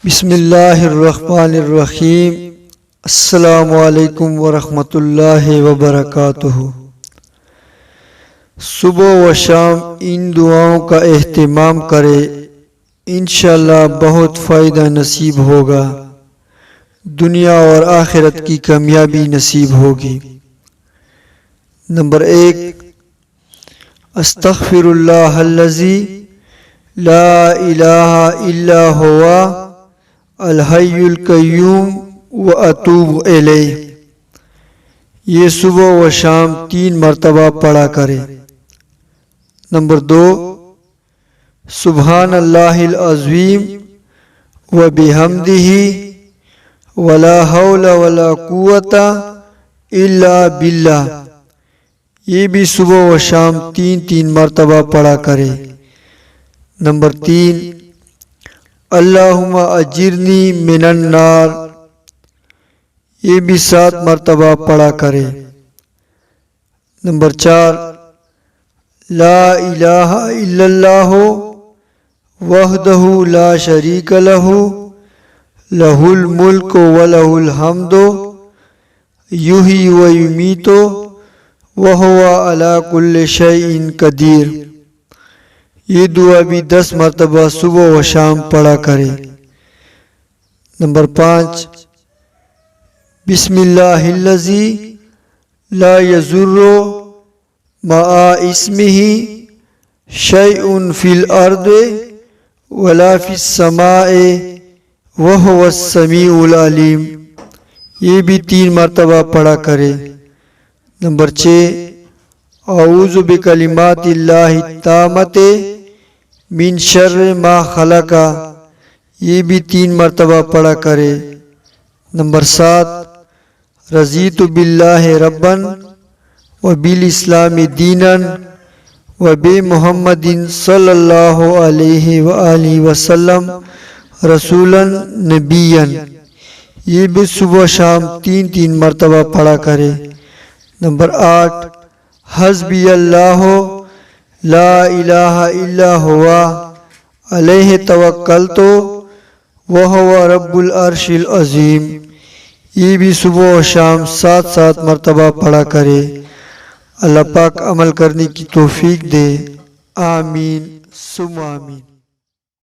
بسم اللہ الرحمن الرحیم۔ السلام علیکم ورحمۃ اللہ وبرکاتہ۔ صبح و شام ان دعاؤں کا اہتمام کرے، انشاءاللہ بہت فائدہ نصیب ہوگا، دنیا اور آخرت کی کامیابی نصیب ہوگی۔ نمبر 1، استغفر اللہ الذی لا الہ الا ہوا الحی القیوم واتوب الیہ۔ یہ صبح و شام 3 مرتبہ پڑھا کرے۔ نمبر 2، سبحان اللہ العظیم وبحمدہ ولا حول ولا قوت الا باللہ۔ یہ بھی صبح و شام 3 مرتبہ پڑھا کرے۔ نمبر 3، اللہم اجرنی من النار۔ یہ بھی 7 مرتبہ پڑھا کرے۔ نمبر 4، لا الہ الا اللہ وحدہ لا شریک لہ لہ الملک ولہ الحمد یحیی و یمیت وہو علی کل شیء قدیر۔ یہ دعا بھی 10 مرتبہ صبح و شام پڑھا کرے۔ نمبر 5، بسم اللہ الذی لا یضر مع اسمہ شیء فی الارض ولا فی السماء وہو السمیع العلیم۔ یہ بھی 3 مرتبہ پڑھا کرے۔ نمبر 6، اعوذ بکلمات اللہ التامۃ من شر ما خلق۔ یہ بھی 3 مرتبہ پڑھا کرے۔ نمبر 7، رضیت باللہ ربا وبالاسلام دینا وبمحمد صلی اللہ علیہ وآلہ وسلم رسولا نبیا۔ یہ بھی صبح شام 3 مرتبہ پڑھا کرے۔ نمبر 8، حسبی اللہ لا الہ الا ہوا علیہ توکلت وہو رب العرش العظیم۔ یہ بھی صبح و شام 7 مرتبہ پڑھا کرے۔ اللہ پاک عمل کرنے کی توفیق دے، آمین ثم آمین۔